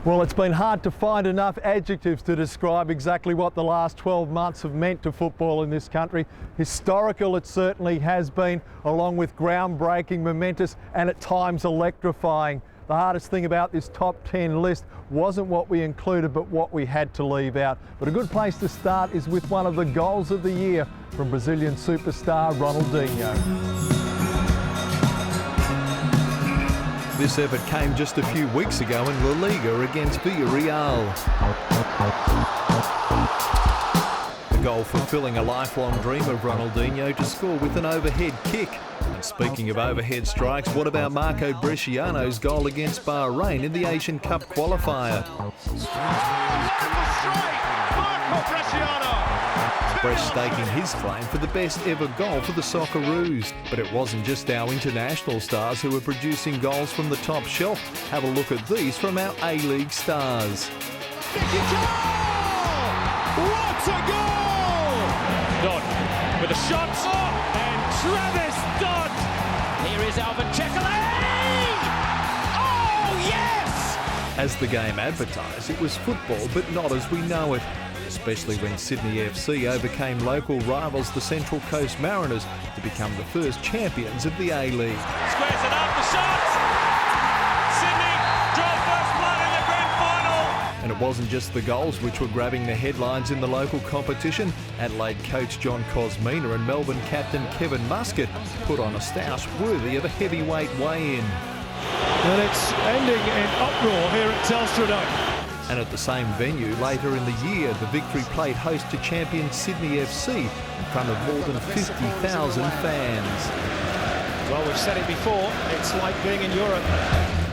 Well, it's been hard to find enough adjectives to describe exactly what the last 12 months have meant to football in this country. Historical it certainly has been, along with groundbreaking, momentous and at times electrifying. The hardest thing about this top 10 list wasn't what we included but what we had to leave out. But a good place to start is with one of the goals of the year from Brazilian superstar Ronaldinho. This effort came just a few weeks ago in La Liga against Villarreal. The goal fulfilling a lifelong dream of Ronaldinho to score with an overhead kick. And speaking of overhead strikes, what about Marco Bresciano's goal against Bahrain in the Asian Cup qualifier? Bresh staking his claim for the best ever goal for the Socceroos. But it wasn't just our international stars who were producing goals from the top shelf. Have a look at these from our A-League stars. What a goal! Dodd with a shot, and Travis Dodd. Here is Alvin Chekale. Oh, yes! As the game advertised, it was football, but not as we know it. Especially when Sydney FC overcame local rivals, the Central Coast Mariners, to become the first champions of the A-League. Squares it up, the shot! Sydney draw first blood in the grand final! And it wasn't just the goals which were grabbing the headlines in the local competition. Adelaide coach John Kosmina and Melbourne captain Kevin Muscat put on a stoush worthy of a heavyweight weigh-in. And it's ending in uproar here at Telstra Dome. And at the same venue, later in the year, the Victory played host to champion Sydney FC in front of more than 50,000 fans. Well, we've said it before, it's like being in Europe.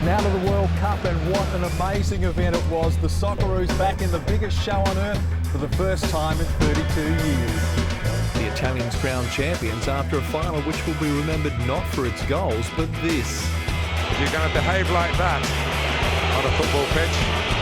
Now to the World Cup, and what an amazing event it was. The Socceroos back in the biggest show on earth for the first time in 32 years. The Italians crowned champions after a final which will be remembered not for its goals, but this. If you're going to behave like that on a football pitch,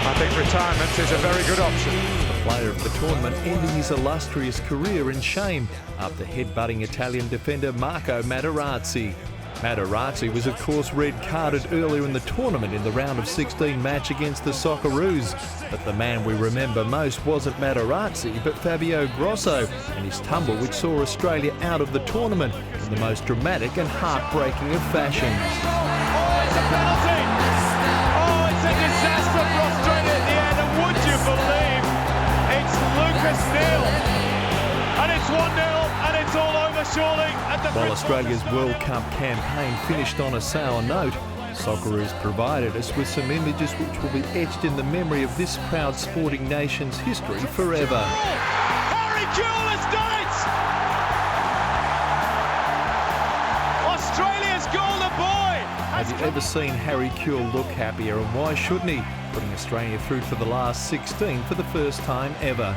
I think retirement is a very good option. The player of the tournament ending his illustrious career in shame after headbutting Italian defender Marco Materazzi. Materazzi was of course red-carded earlier in the tournament in the round of 16 match against the Socceroos. But the man we remember most wasn't Materazzi but Fabio Grosso and his tumble which saw Australia out of the tournament in the most dramatic and heartbreaking of fashions. Oh, it's a penalty! Oh, it's a disaster for Australia at the end, and would you believe it's Lucas Neal, and it's 1-0, and it's all over surely. While Australia's World Cup campaign finished on a sour note, Socceroos provided us with some images which will be etched in the memory of this proud sporting nation's history forever. Harry Kewell has done it! Australia's golden boy! Have you ever seen Harry Kewell look happier, and why shouldn't he? Putting Australia through to the last 16 for the first time ever.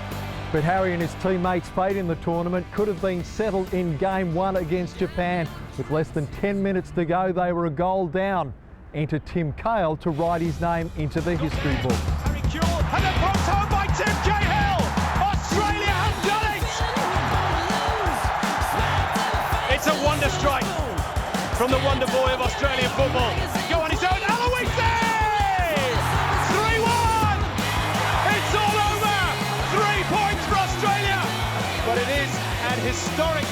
But Harry and his teammates' fate in the tournament could have been settled in Game 1 against Japan. With less than 10 minutes to go, they were a goal down. Enter Tim Cahill to write his name into the history book. Harry Kewell, and then brought home by Tim Cahill! Australia have done it! It's a wonder strike from the wonder boy of Australian football. Go on his own, Aloisi! 3-1! It's all over! 3 points for Australia! But it is an historic